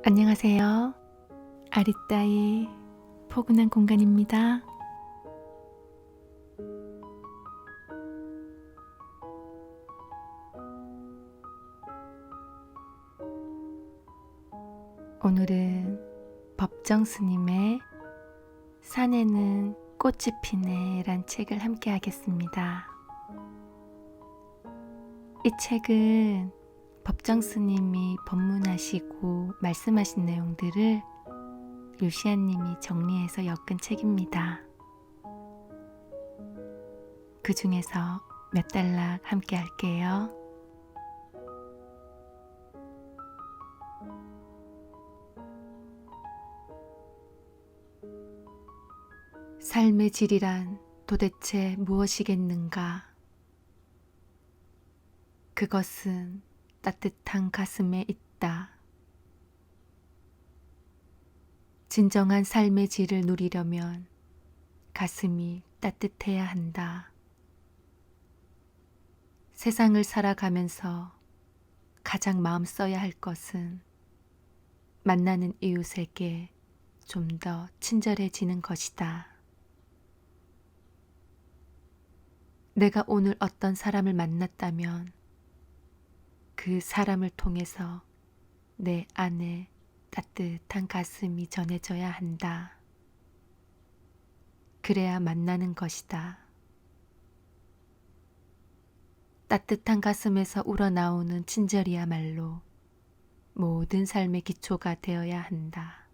안녕하세요. 아리따의 포근한 공간입니다. 오늘은 법정 스님의 산에는 꽃이 피네 란 책을 함께 하겠습니다. 이 책은 법정 스님이 법문하시고 말씀하신 내용들을 루시안 님이 정리해서 엮은 책입니다. 그 중에서 몇 단락 함께 할게요. 삶의 질이란 도대체 무엇이겠는가? 그것은 따뜻한 가슴에 있다. 진정한 삶의 질을 누리려면 가슴이 따뜻해야 한다. 세상을 살아가면서 가장 마음 써야 할 것은 만나는 이웃에게 좀 더 친절해지는 것이다. 내가 오늘 어떤 사람을 만났다면 그 사람을 통해서 내 안에 따뜻한 가슴이 전해져야 한다. 그래야 만나는 것이다. 따뜻한 가슴에서 우러나오는 친절이야말로 모든 삶의 기초가 되어야 한다.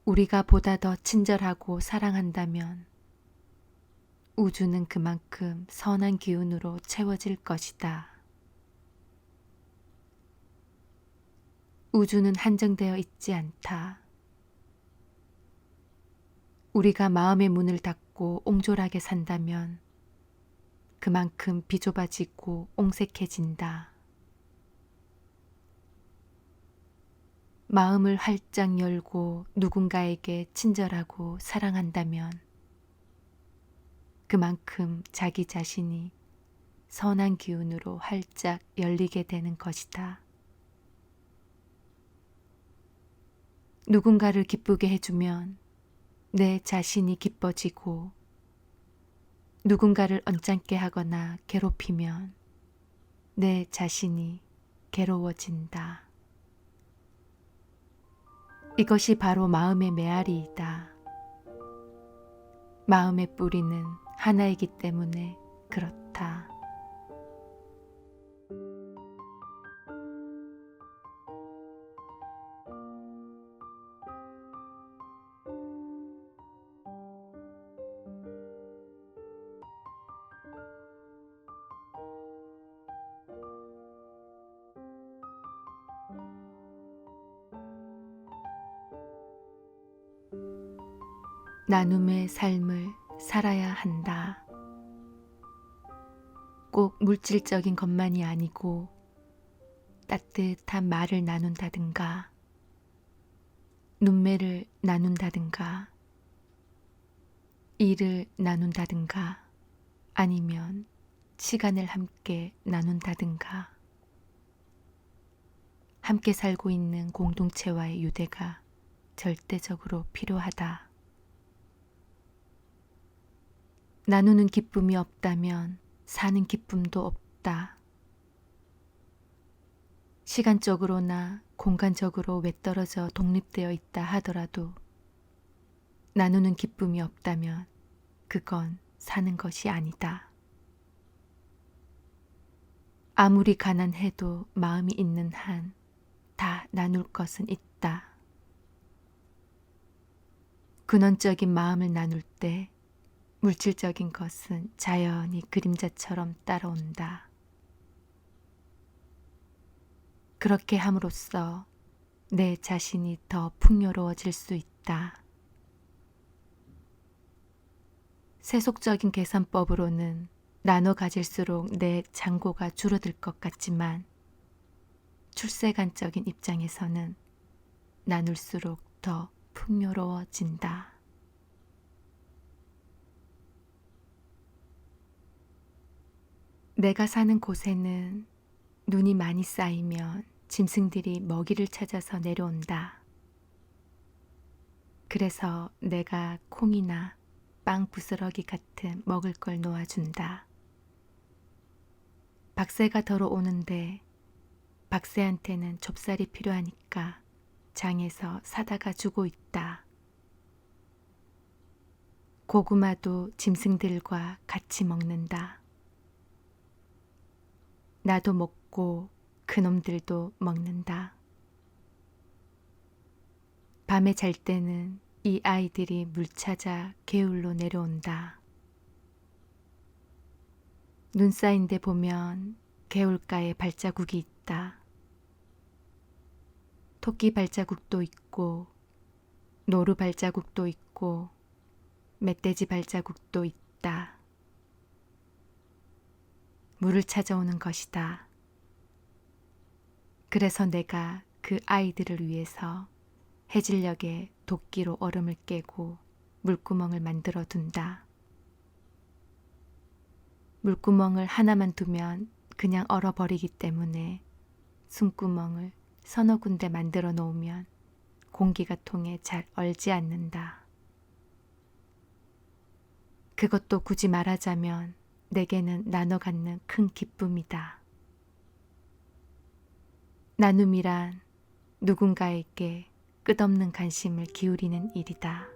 우리가 보다 더 친절하고 사랑한다면 우주는 그만큼 선한 기운으로 채워질 것이다. 우주는 한정되어 있지 않다. 우리가 마음의 문을 닫고 옹졸하게 산다면 그만큼 비좁아지고 옹색해진다. 마음을 활짝 열고 누군가에게 친절하고 사랑한다면 그만큼 자기 자신이 선한 기운으로 활짝 열리게 되는 것이다. 누군가를 기쁘게 해주면 내 자신이 기뻐지고 누군가를 언짢게 하거나 괴롭히면 내 자신이 괴로워진다. 이것이 바로 마음의 메아리이다. 마음의 뿌리는 하나이기 때문에 그렇다. 나눔의 삶을 살아야 한다. 꼭 물질적인 것만이 아니고 따뜻한 말을 나눈다든가 눈매를 나눈다든가 일을 나눈다든가 아니면 시간을 함께 나눈다든가 함께 살고 있는 공동체와의 유대가 절대적으로 필요하다. 나누는 기쁨이 없다면 사는 기쁨도 없다. 시간적으로나 공간적으로 외떨어져 독립되어 있다 하더라도 나누는 기쁨이 없다면 그건 사는 것이 아니다. 아무리 가난해도 마음이 있는 한 다 나눌 것은 있다. 근원적인 마음을 나눌 때 물질적인 것은 자연히 그림자처럼 따라온다. 그렇게 함으로써 내 자신이 더 풍요로워질 수 있다. 세속적인 계산법으로는 나눠 가질수록 내 잔고가 줄어들 것 같지만 출세관적인 입장에서는 나눌수록 더 풍요로워진다. 내가 사는 곳에는 눈이 많이 쌓이면 짐승들이 먹이를 찾아서 내려온다. 그래서 내가 콩이나 빵 부스러기 같은 먹을 걸 놓아준다. 박새가 들어오는데 박새한테는 좁쌀이 필요하니까 장에서 사다가 주고 있다. 고구마도 짐승들과 같이 먹는다. 나도 먹고 그놈들도 먹는다. 밤에 잘 때는 이 아이들이 물 찾아 개울로 내려온다. 눈 쌓인 데 보면 개울가에 발자국이 있다. 토끼 발자국도 있고 노루 발자국도 있고 멧돼지 발자국도 있다. 물을 찾아오는 것이다. 그래서 내가 그 아이들을 위해서 해질녘에 도끼로 얼음을 깨고 물구멍을 만들어 둔다. 물구멍을 하나만 두면 그냥 얼어버리기 때문에 숨구멍을 서너 군데 만들어 놓으면 공기가 통해 잘 얼지 않는다. 그것도 굳이 말하자면 내게는 나눠 갖는 큰 기쁨이다. 나눔이란 누군가에게 끝없는 관심을 기울이는 일이다.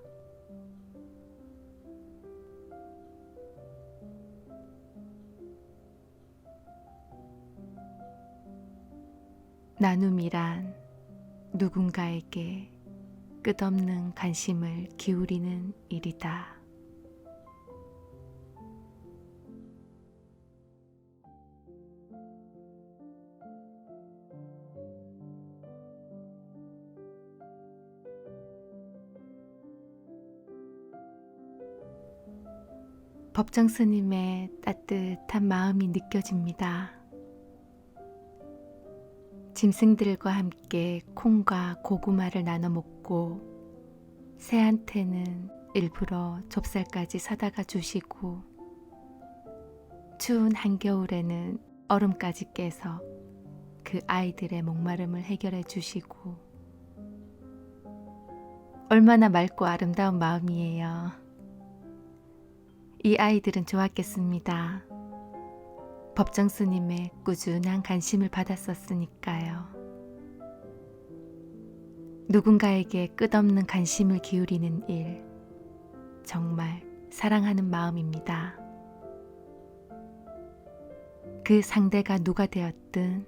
나눔이란 누군가에게 끝없는 관심을 기울이는 일이다. 법정 스님의 따뜻한 마음이 느껴집니다. 짐승들과 함께 콩과 고구마를 나눠 먹고 새한테는 일부러 좁쌀까지 사다가 주시고 추운 한겨울에는 얼음까지 깨서 그 아이들의 목마름을 해결해 주시고 얼마나 맑고 아름다운 마음이에요. 이 아이들은 좋았겠습니다. 법정 스님의 꾸준한 관심을 받았었으니까요. 누군가에게 끝없는 관심을 기울이는 일, 정말 사랑하는 마음입니다. 그 상대가 누가 되었든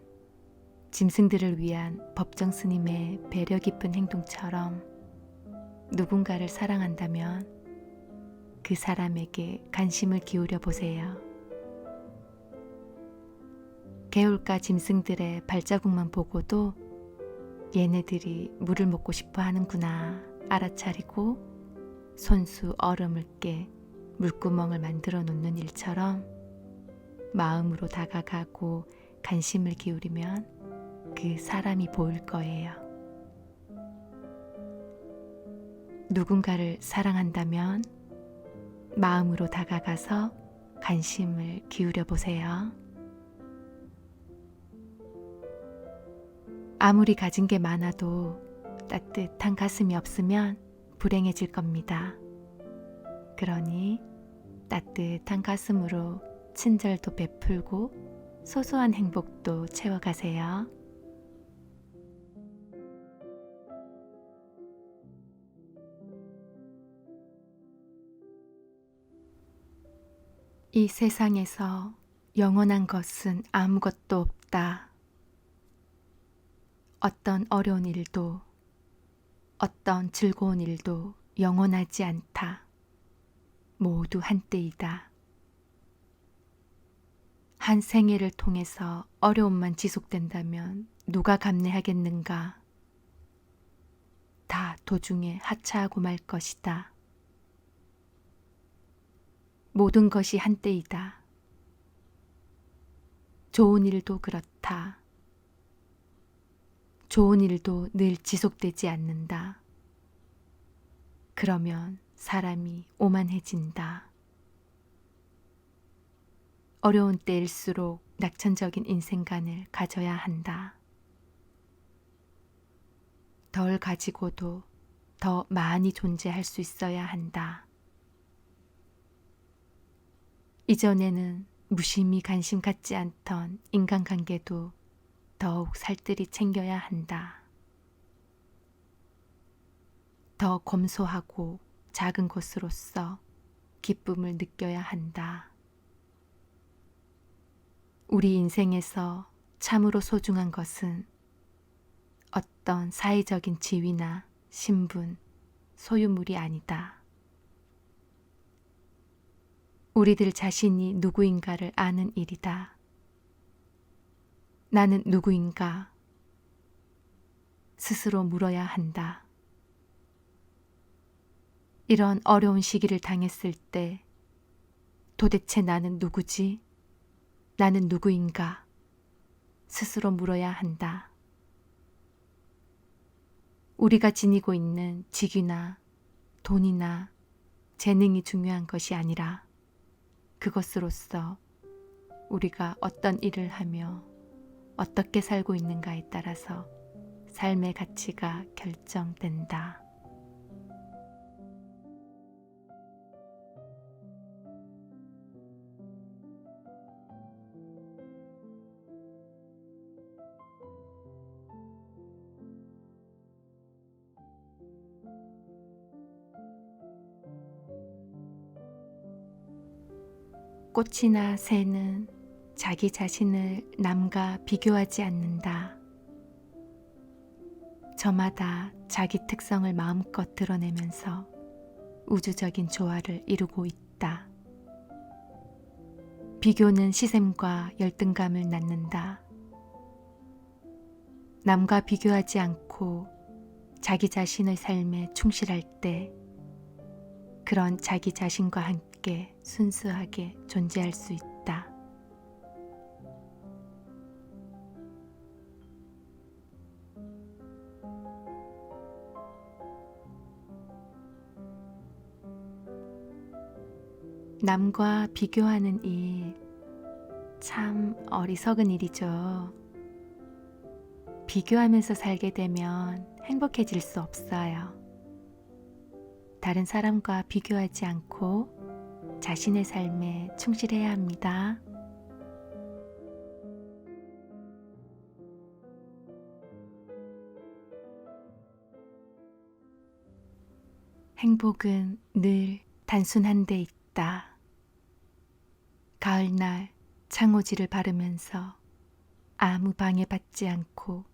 짐승들을 위한 법정 스님의 배려 깊은 행동처럼 누군가를 사랑한다면 그 사람에게 관심을 기울여 보세요. 개울가 짐승들의 발자국만 보고도 얘네들이 물을 먹고 싶어 하는구나 알아차리고 손수 얼음을 깨 물구멍을 만들어 놓는 일처럼 마음으로 다가가고 관심을 기울이면 그 사람이 보일 거예요. 누군가를 사랑한다면 마음으로 다가가서 관심을 기울여 보세요. 아무리 가진 게 많아도 따뜻한 가슴이 없으면 불행해질 겁니다. 그러니 따뜻한 가슴으로 친절도 베풀고 소소한 행복도 채워가세요. 이 세상에서 영원한 것은 아무것도 없다. 어떤 어려운 일도, 어떤 즐거운 일도 영원하지 않다. 모두 한때이다. 한 생애를 통해서 어려움만 지속된다면 누가 감내하겠는가? 다 도중에 하차하고 말 것이다. 모든 것이 한때이다. 좋은 일도 그렇다. 좋은 일도 늘 지속되지 않는다. 그러면 사람이 오만해진다. 어려운 때일수록 낙천적인 인생관을 가져야 한다. 덜 가지고도 더 많이 존재할 수 있어야 한다. 이전에는 무심히 관심 갖지 않던 인간관계도 더욱 살뜰히 챙겨야 한다. 더 검소하고 작은 것으로서 기쁨을 느껴야 한다. 우리 인생에서 참으로 소중한 것은 어떤 사회적인 지위나 신분, 소유물이 아니다. 우리들 자신이 누구인가를 아는 일이다. 나는 누구인가? 스스로 물어야 한다. 이런 어려운 시기를 당했을 때 도대체 나는 누구지? 나는 누구인가? 스스로 물어야 한다. 우리가 지니고 있는 직위나 돈이나 재능이 중요한 것이 아니라 그것으로서 우리가 어떤 일을 하며 어떻게 살고 있는가에 따라서 삶의 가치가 결정된다. 꽃이나 새는 자기 자신을 남과 비교하지 않는다. 저마다 자기 특성을 마음껏 드러내면서 우주적인 조화를 이루고 있다. 비교는 시샘과 열등감을 낳는다. 남과 비교하지 않고 자기 자신의 삶에 충실할 때 그런 자기 자신과 함께 순수하게 존재할 수 있다. 남과 비교하는 일, 참 어리석은 일이죠. 비교하면서 살게 되면 행복해질 수 없어요. 다른 사람과 비교하지 않고 자신의 삶에 충실해야 합니다. 행복은 늘 단순한 데 있다. 가을날 창호지를 바르면서 아무 방해받지 않고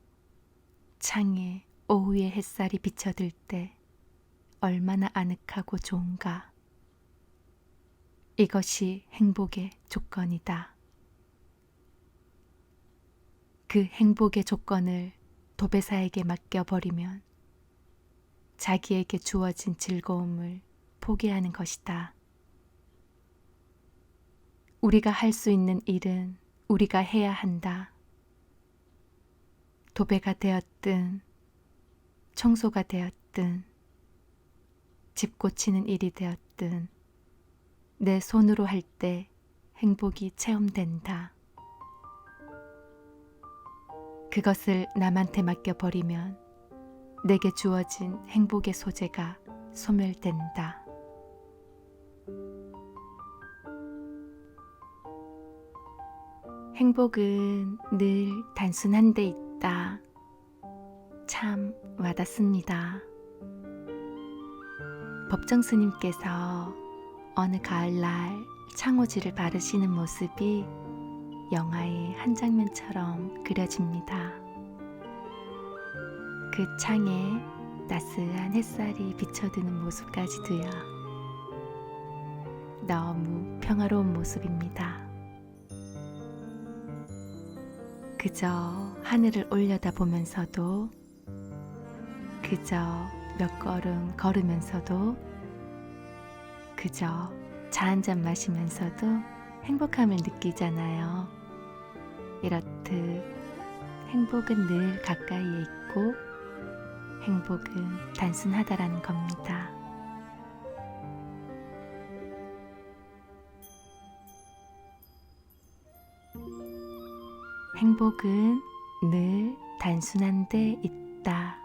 창에 오후의 햇살이 비쳐들 때 얼마나 아늑하고 좋은가. 이것이 행복의 조건이다. 그 행복의 조건을 도배사에게 맡겨버리면 자기에게 주어진 즐거움을 포기하는 것이다. 우리가 할 수 있는 일은 우리가 해야 한다. 도배가 되었든 청소가 되었든 집 고치는 일이 되었든 내 손으로 할 때 행복이 체험된다. 그것을 남한테 맡겨버리면 내게 주어진 행복의 소재가 소멸된다. 행복은 늘 단순한 데 있다. 참 와닿습니다. 법정 스님께서 어느 가을날 창호지를 바르시는 모습이 영화의 한 장면처럼 그려집니다. 그 창에 따스한 햇살이 비춰드는 모습까지도요. 너무 평화로운 모습입니다. 그저 하늘을 올려다보면서도, 그저 몇 걸음 걸으면서도, 그저 차 한잔 마시면서도 행복함을 느끼잖아요. 이렇듯 행복은 늘 가까이에 있고 행복은 단순하다라는 겁니다. 행복은 늘 단순한 데 있다.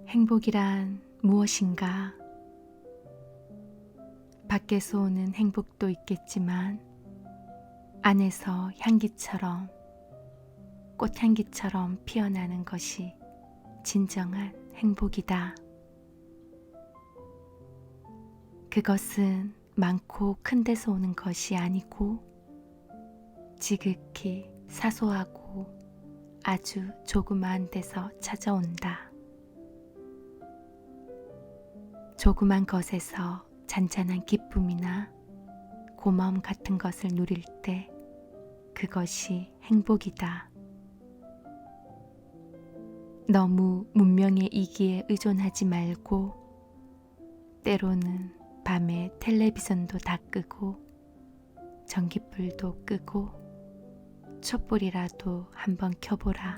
행복이란 무엇인가? 밖에서 오는 행복도 있겠지만 안에서 향기처럼 꽃향기처럼 피어나는 것이 진정한 행복이다. 그것은 많고 큰 데서 오는 것이 아니고 지극히 사소하고 아주 조그마한 데서 찾아온다. 조그만 것에서 잔잔한 기쁨이나 고마움 같은 것을 누릴 때 그것이 행복이다. 너무 문명의 이기에 의존하지 말고 때로는 밤에 텔레비전도 다 끄고 전기불도 끄고 촛불이라도 한번 켜보라.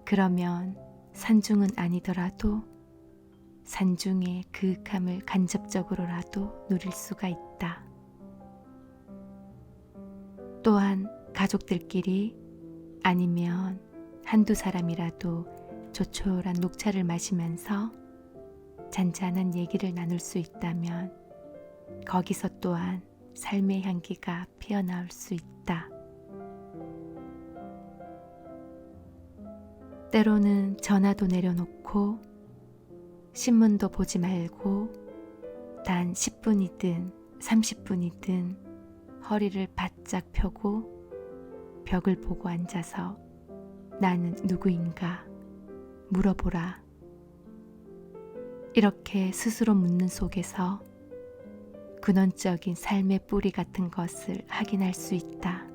그러면 산중은 아니더라도 산중의 그윽함을 간접적으로라도 누릴 수가 있다. 또한 가족들끼리 아니면 한두 사람이라도 조촐한 녹차를 마시면서 잔잔한 얘기를 나눌 수 있다면 거기서 또한 삶의 향기가 피어나올 수 있다. 때로는 전화도 내려놓고 신문도 보지 말고 단 10분이든 30분이든 허리를 바짝 펴고 벽을 보고 앉아서 나는 누구인가 물어보라. 이렇게 스스로 묻는 속에서 근원적인 삶의 뿌리 같은 것을 확인할 수 있다.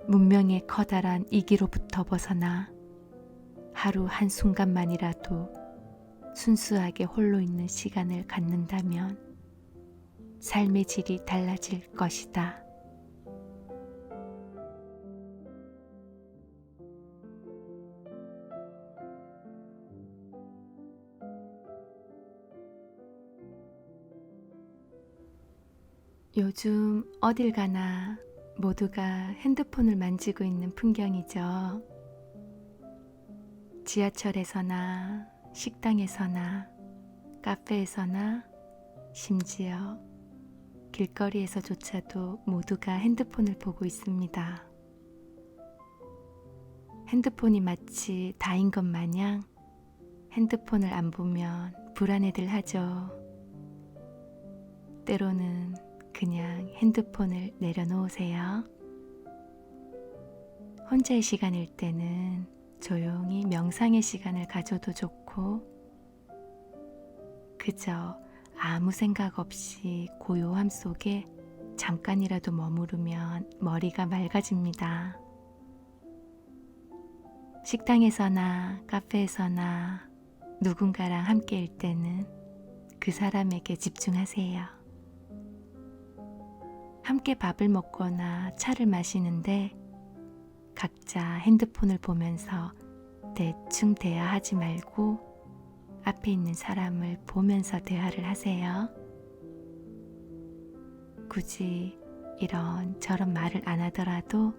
문명의 커다란 이기로부터 벗어나 하루 한순간만이라도 순수하게 홀로 있는 시간을 갖는다면 삶의 질이 달라질 것이다. 요즘 어딜 가나 모두가 핸드폰을 만지고 있는 풍경이죠. 지하철에서나 식당에서나 카페에서나 심지어 길거리에서조차도 모두가 핸드폰을 보고 있습니다. 핸드폰이 마치 다인 것 마냥 핸드폰을 안 보면 불안해들 하죠. 때로는 그냥 핸드폰을 내려놓으세요. 혼자의 시간일 때는 조용히 명상의 시간을 가져도 좋고 그저 아무 생각 없이 고요함 속에 잠깐이라도 머무르면 머리가 맑아집니다. 식당에서나 카페에서나 누군가랑 함께일 때는 그 사람에게 집중하세요. 함께 밥을 먹거나 차를 마시는데 각자 핸드폰을 보면서 대충 대화하지 말고 앞에 있는 사람을 보면서 대화를 하세요. 굳이 이런 저런 말을 안 하더라도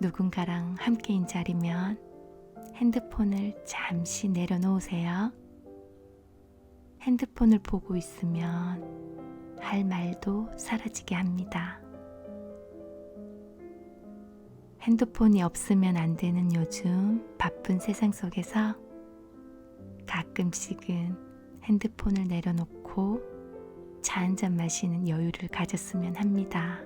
누군가랑 함께인 자리면 핸드폰을 잠시 내려놓으세요. 핸드폰을 보고 있으면 할 말도 사라지게 합니다. 핸드폰이 없으면 안 되는 요즘 바쁜 세상 속에서 가끔씩은 핸드폰을 내려놓고 차 한 잔 마시는 여유를 가졌으면 합니다.